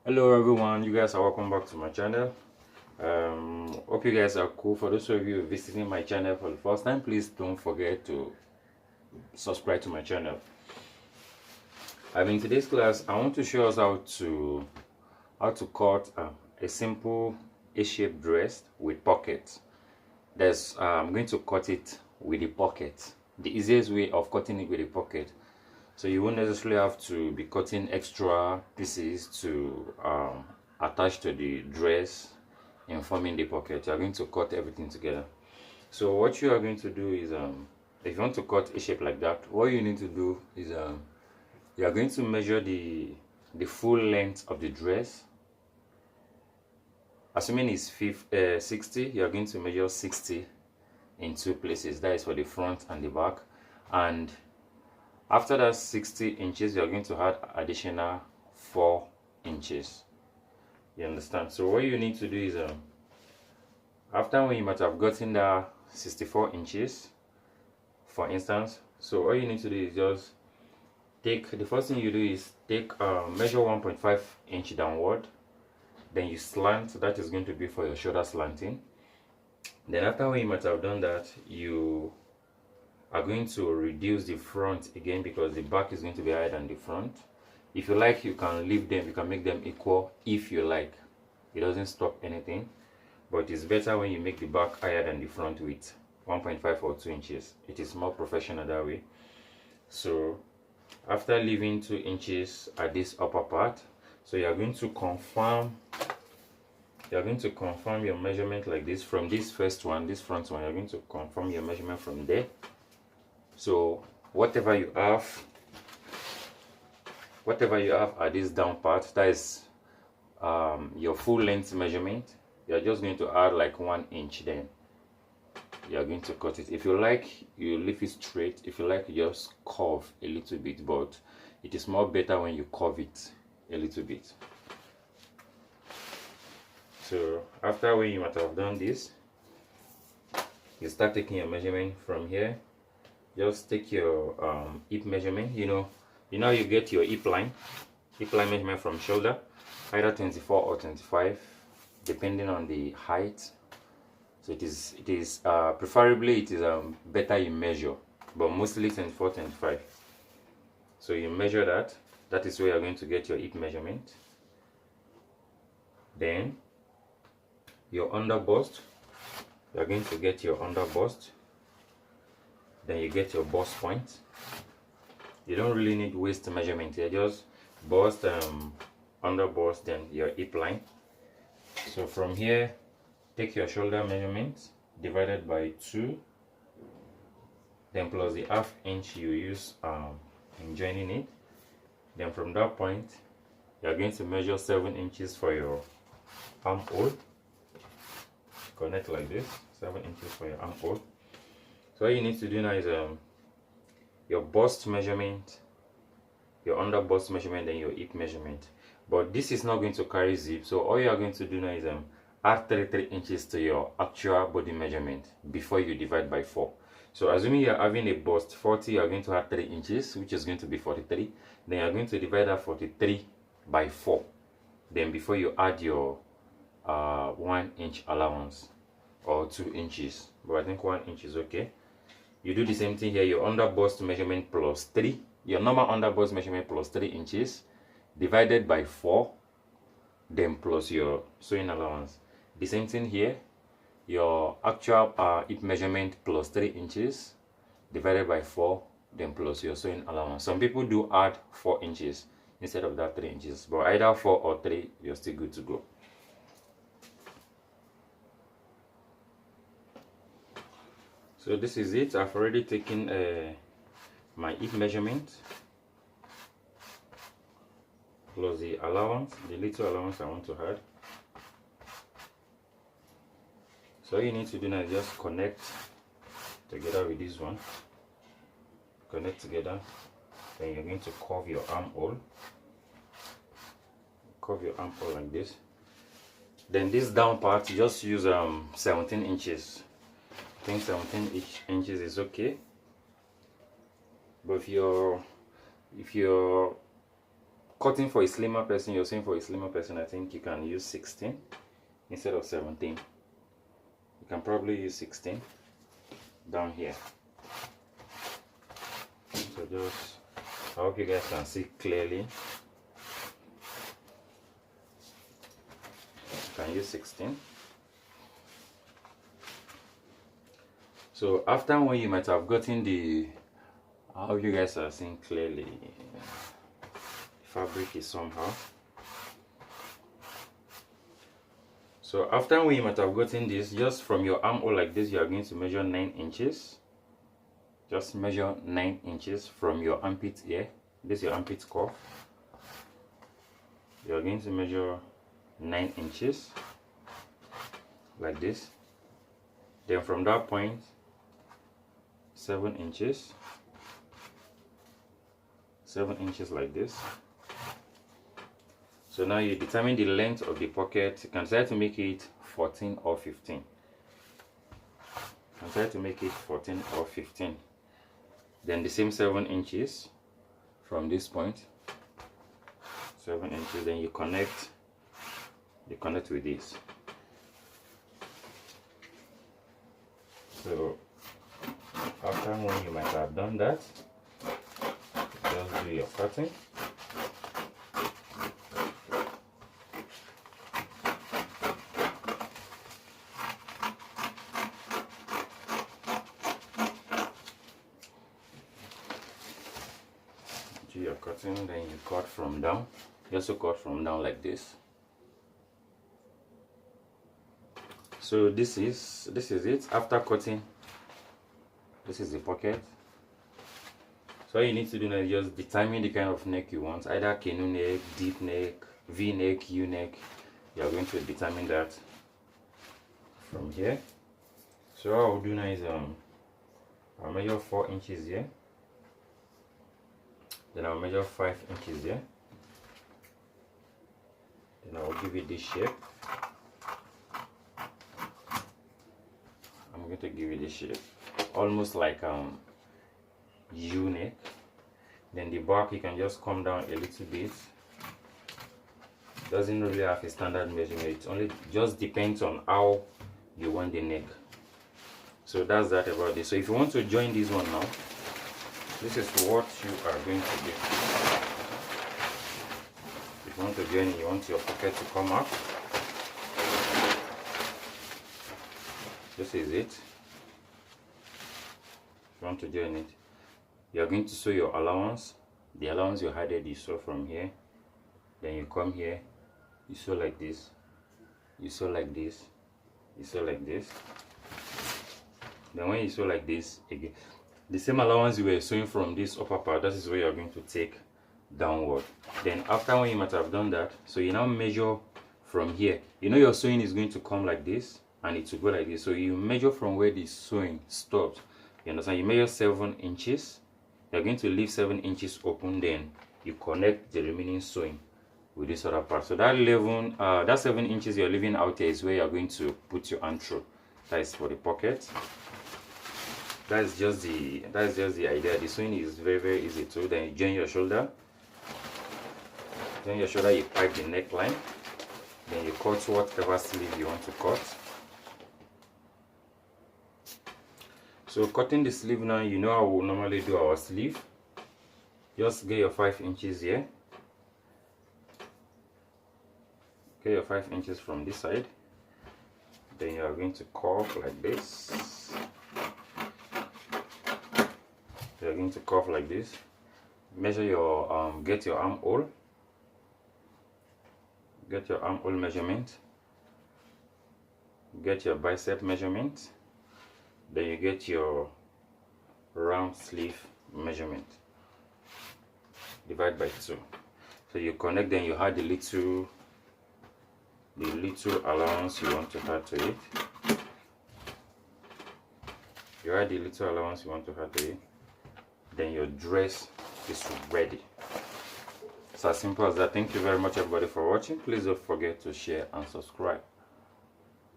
Hello everyone, you guys are welcome back to my channel. Hope you guys are cool. For those of you visiting my channel for the first time, please don't forget to subscribe to my channel. In today's class, I want to show us how to cut a simple A-shaped dress with pockets. I'm going to cut it with a pocket. The easiest way of cutting it with a pocket. So you won't necessarily have to be cutting extra pieces to attach to the dress in forming the pocket. You are going to cut everything together. So what you are going to do is, if you want to cut a shape like that, what you need to do is you are going to measure the full length of the dress. Assuming it's 60, you are going to measure 60 in two places. That is for the front and the back. And after that 60 inches, you are going to add additional 4 inches. You understand? So what you need to do is, after when you might have gotten that 64 inches, for instance, so all you need to do is just take, the first thing you do is take, measure 1.5 inch downward, then you slant. That is going to be for your shoulder slanting. Then after when you might have done that, you are going to reduce the front again because the back is going to be higher than the front. If you like, you can leave them, you can make them equal if you like. It doesn't stop anything, but it's better when you make the back higher than the front with 1.5 or 2 inches. It is more professional that way. So after leaving 2 inches at this upper part, so you are going to confirm your measurement like this. From this first one, this front one, you're going to confirm your measurement from there. So whatever you have at this down part, that is your full length measurement. You're just going to add like 1 inch, then you're going to cut it. If you like, you leave it straight. If you like, you just curve a little bit, but it is more better when you curve it a little bit. So after when you might have done this, you start taking your measurement from here. Just take your hip measurement. You know you get your hip line measurement from shoulder, either 24 or 25 depending on the height. So it is preferably it is better you measure, but mostly 24, 25. So you measure that is where you're going to get your hip measurement. Then your under bust, you're going to get your under bust. Then you get your bust point. You don't really need waist measurement here, just bust, under bust, then your hip line. So from here, take your shoulder measurement divided by 2, then plus the ½ inch you use in joining it. Then from that point, you are going to measure 7 inches for your armhole. Connect like this, 7 inches for your armhole. So all you need to do now is your bust measurement, your under bust measurement, then your hip measurement. But this is not going to carry zip, so all you are going to do now is add 33 inches to your actual body measurement before you divide by 4. So assuming you are having a bust 40, you are going to add 3 inches, which is going to be 43. Then you are going to divide that 43 by 4. Then before you add your 1 inch allowance or 2 inches, but I think 1 inch is okay. You do the same thing here. Your under bust measurement plus 3, your normal under bust measurement plus 3 inches divided by 4, then plus your sewing allowance. The same thing here, your actual hip measurement plus 3 inches divided by 4, then plus your sewing allowance. Some people do add 4 inches instead of that 3 inches, but either 4 or 3, you're still good to go. So this is it. I've already taken my hip measurement plus the allowance, the little allowance I want to add. So all you need to do now is just connect together with this one. Connect together. Then you're going to curve your armhole. Curve your armhole like this. Then this down part, you just use 17 inches. I think 17 inches is okay. But if your cutting for a slimmer person, you're saying for a slimmer person, I think you can use 16 instead of 17. You can probably use 16 down here. So just, I hope you guys can see clearly. You can use 16. So after one, you might have gotten the, I hope you guys are seeing clearly. The fabric is somehow. So after when you might have gotten this, just from your armhole like this, you are going to measure 9 inches. Just measure 9 inches from your armpit here. This is your armpit cuff. You are going to measure 9 inches like this. Then from that point, 7 inches. 7 inches like this. So now you determine the length of the pocket. You can try to make it 14 or 15. You can try to make it 14 or 15. Then the same 7 inches from this point. 7 inches. Then you connect. You connect with this. So after when you might have done that, just do your cutting. Do your cutting, then you cut from down. You also cut from down like this. So this is it. After cutting, this is the pocket. So all you need to do now is just determine the kind of neck you want, either canoe neck, deep neck, V neck, U neck. You are going to determine that from here. So what I'll do now is I'll measure 4 inches here. Then I'll measure 5 inches here. Then I'll give it this shape. I'm going to give it this shape, almost like U neck. Then the back, you can just come down a little bit. Doesn't really have a standard measurement. It only just depends on how you want the neck. So that's that about this. So if you want to join this one now, this is what you are going to do. If you want to join it, you want your pocket to come out. This is it. If you want to join it, you are going to sew your allowance. The allowance you added, you sew from here. Then you come here, you sew like this, you sew like this, you sew like this. Then when you sew like this again, the same allowance you were sewing from this upper part, that is where you are going to take downward. Then after when you might have done that, so you now measure from here. You know your sewing is going to come like this and it will go like this. So you measure from where the sewing stops. You understand? You measure 7 inches. You're going to leave 7 inches open, then you connect the remaining sewing with this other part. So that 7 inches you're leaving out here is where you're going to put your hand through. That is for the pocket. That's just the idea. The sewing is very, very easy too. Then you join your shoulder. Join your shoulder, you pipe the neckline. Then you cut whatever sleeve you want to cut. So cutting the sleeve now, you know how we normally do our sleeve. Just get your 5 inches here. Get your 5 inches from this side. Then you are going to curve like this. You are going to curve like this. Measure your get your armhole. Get your armhole measurement. Get your bicep measurement. Then you get your round sleeve measurement. Divide by 2. So you connect, then you add the little allowance you want to add to it. You add the little allowance you want to add to it. Then your dress is ready. It's as simple as that. Thank you very much everybody for watching. Please don't forget to share and subscribe.